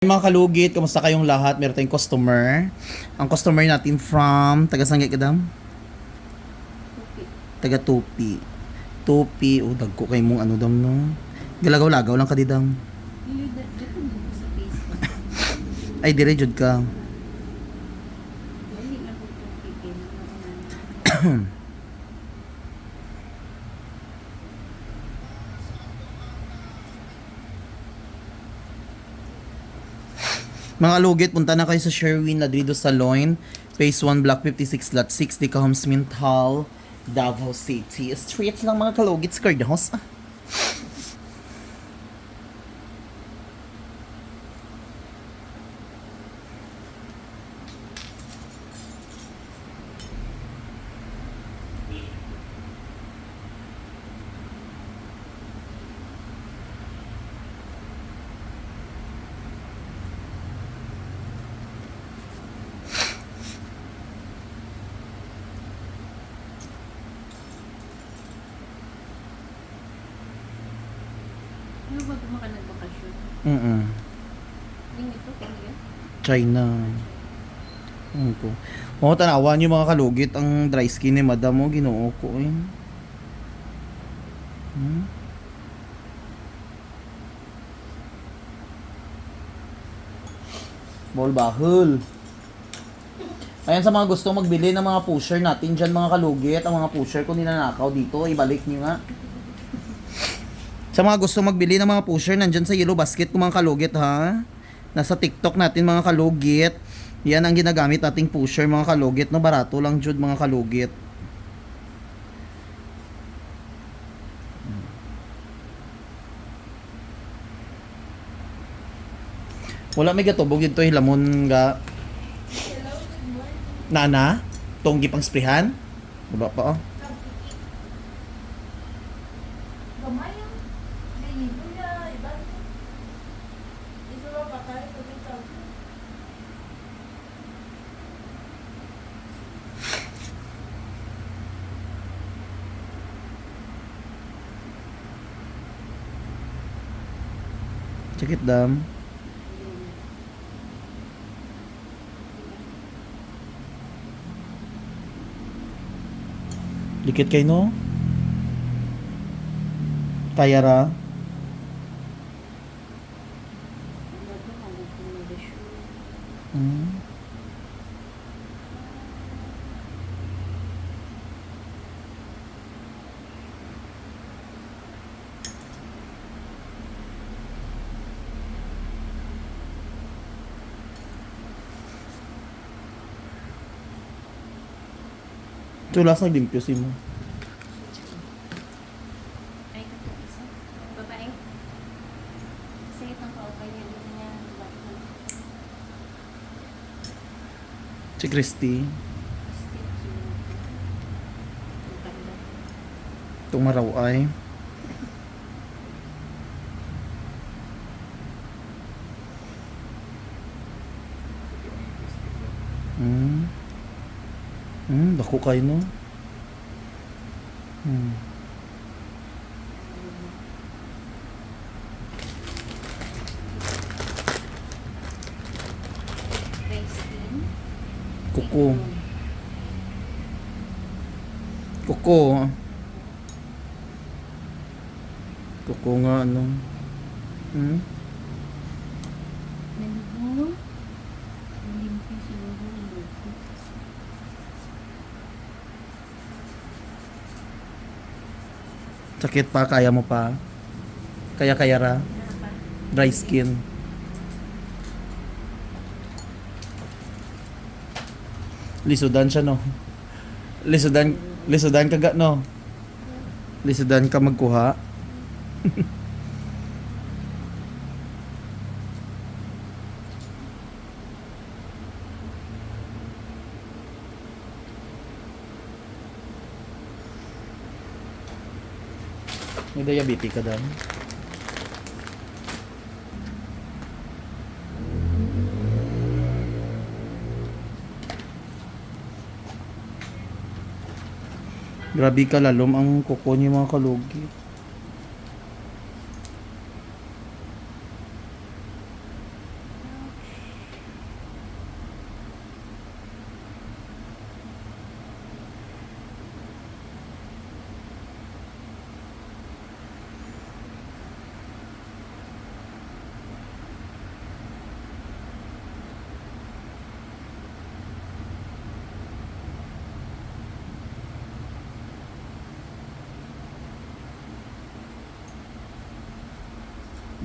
Mga kalugit, kamusta kayong lahat? Meron tayong customer. Ang customer natin from taga saan kay kadam? Taga Tupi. Tupi, oh dagko kay mong ano dam no. Galagaw-lagaw lang ka di dam. Ay dire jud ka. Mga lugit, punta na kayo sa Sherwin Ladrido Saloon, Phase 1, Block 56, Lot 6, Dicahams Mintal, Davao City. Street lang mga kalugit sa Cardhouse. Ano ba ka nagbakasyon? Yung ito, kaya yan? China. Ano ko. Oo, tanawan yung mga kalugit ang dry skin ni madam mo, ginoo ko eh. Ball bahul. Ayan sa mga gusto magbili ng mga pusher natin dyan mga kalugit, ang mga pusher ko ninanakaw dito, ibalik nyo nga. Sa mga gusto magbili ng mga pusher, nandyan sa yellow basket ko mga kalugit ha. Nasa TikTok natin mga kalugit. Yan ang ginagamit nating pusher mga kalugit, no, barato lang jud mga kalugit. Wala may gatubog dito hilamon ga. Nana, tonggi pang sprihan. Diba pa oh. Check it dam. Dikit kayo no? Kaya ra? Tulas na limpyo si mo. Ay, ito isa. Babae. Kasi itong kaupay niya dito niya. Si Christy. Itong maraw ay. Dako kayo no? Kuko. Kuko. Kuko nga ano. Naligo. Nalimpyo siguro. Sakit pa, kaya mo pa. Kaya ra. Dry skin. Lisudan siya no. Lisudan ka ga no. Lisudan ka magkuha. May diabetes ka dam. Grabe ka lalom ang kuko niyo mga kalugit.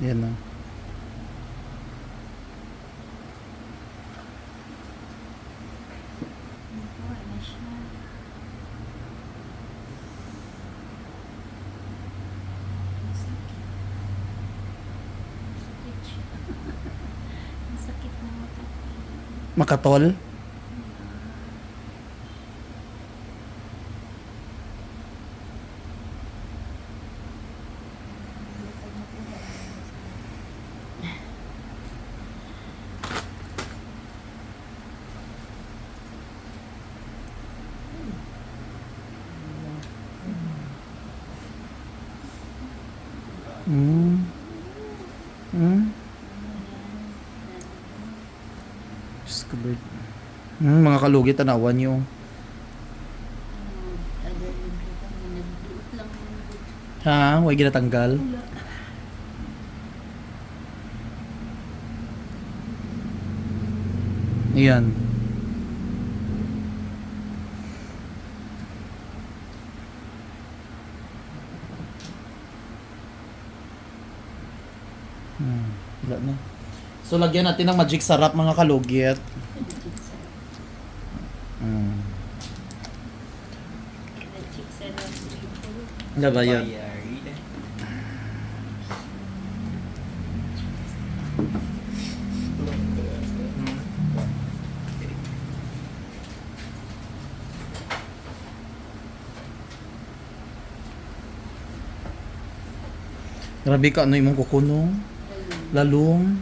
Yan na. Nakuha na siya. Ang sakit. Ang sakit siya. Ang sakit na makapal. Makatol? Hmm. Hmm. Diyos ko, Lord. Mga kalugi, tanawan nyo. Tagal yung kita mo. Nagduot lang yung Ha? Huwag ginatanggal? wala. Ayan. Wala na. So, lagyan natin ng magic sarap, mga kalugit. Nag-check sa recipe. Ano ba yun? Grabe ka, ano yung kukuno? Lalong.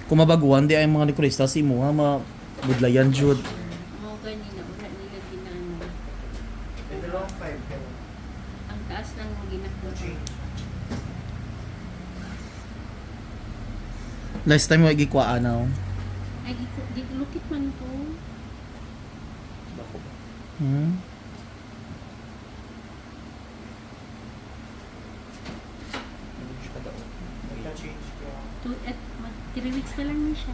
Kung mabaguan, di ay mga likurista si mo ha, mabudlayan jud. Mga ganina, wala nila ginano. Ang taas lang mo ginagawa. Last time mo gikwaan na. Ay, di lukit man to. Hmm? At 3 weeks na lang na siya.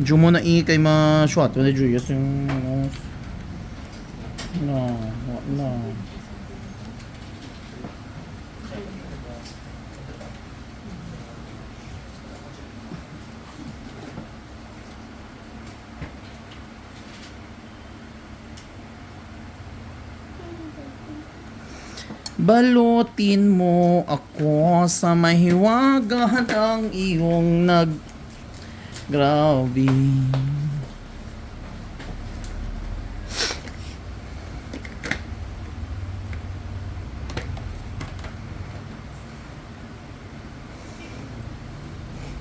Diyo mo na kay ma-shot. Wala Julius yung ano. Na. Balutin mo ako sa mahiwaga ng iyong grabe.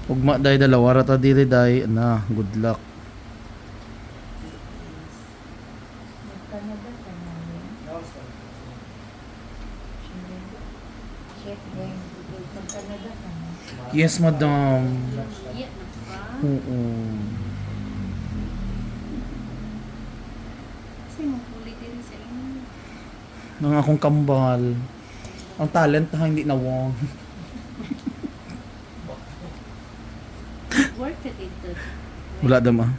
Ugma day dalawa rata dili day na good luck. Canada ka na yun. Chef going to Canada ka na. Yes, madam. Iya na ba? Oo. Kasi mapuli din sa inyo. Nang akong kambal. Ang talent na hindi nawang. Work ka dito. Wala dam ah.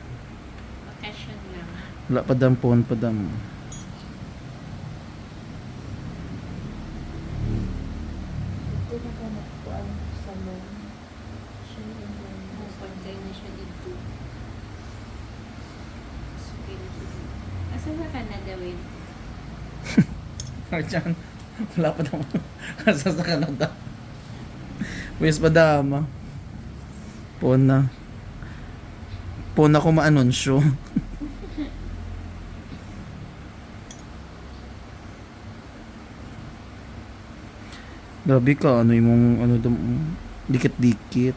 Vacation lang. Wala pa dam pon pa dam. Ito na ka nakuhaan sa loan. Siya yung Bukod kayo na siya dito. Suki na siya dito. Asa sa Canada, Win? Arjan, wala pa dam. Asa sa Canada. Wes pa dam ah. Pon na. Pon ako ma-anunsyo. Grabe ka, ano yung ano dam, dikit-dikit.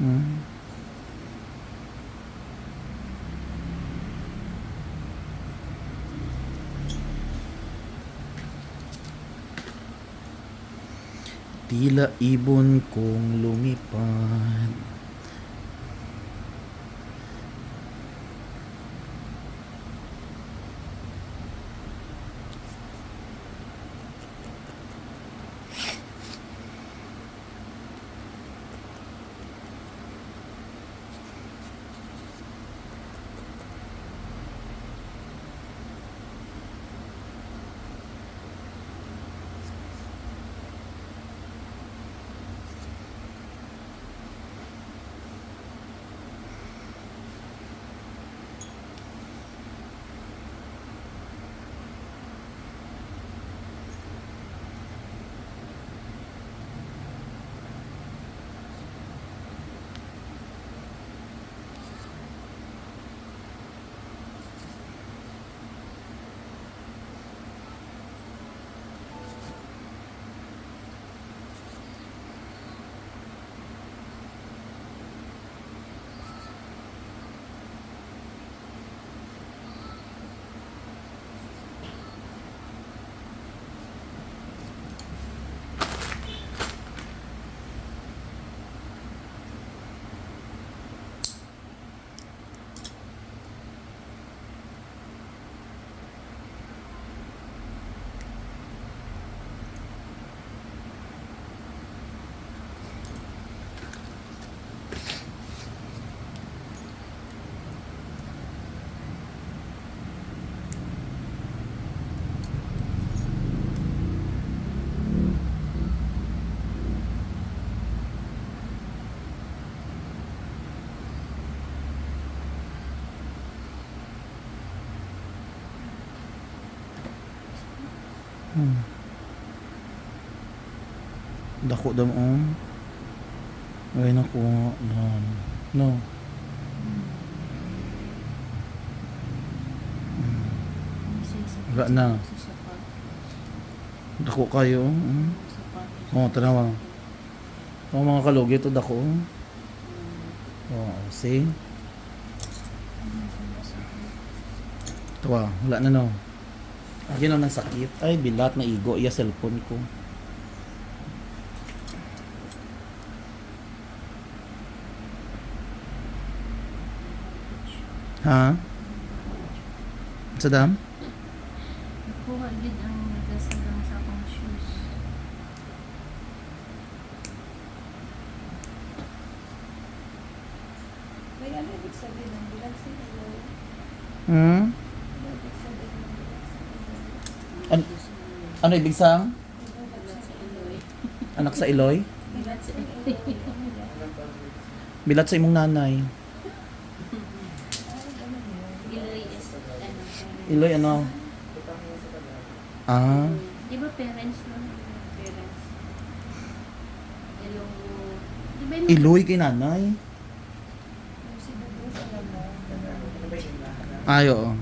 Hmm. Tila ibon kong lumipad. Dako daw ay naku no. Wala na. Dako kayo. Oh, tanawa. Oh, mga kalugi to dako. Oh, see? Tawa, wala na no. Agin ang sakit. Ay, bilat na igo. Iya cellphone ko. Ha? Sa dam? Kuha din ang nagasagang sa akong shoes. May ano ibig sabihin ng bilang sa Iloy? Hmm? Ano ibig sabihin ng bilang sa Iloy? Ano ibig sang? Bilat sa Iloy. Anak sa Iloy? Bilat sa Iloy. Bilat sa imong nanay. Iloy is ano? Iloy ano? Ah. Di ba parents nun? Parents. Ilonggo. Di ba yung Iloy kay nanay? Yung si Bubu sa laman. Ay, oo.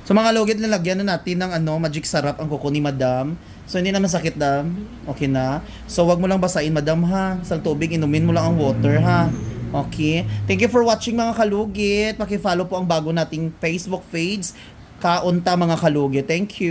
So mga lugit, lalagyan na natin ng magic sarap ang kuko ni Madam. So hindi naman sakit, Dam. Okay na. So wag mo lang basain, Madam, ha. Sa tubig, inumin mo lang ang water, ha. Okay. Thank you for watching, mga kalugit. Paki-follow po ang bago nating Facebook page, Kaunta Mga Kalugit. Thank you.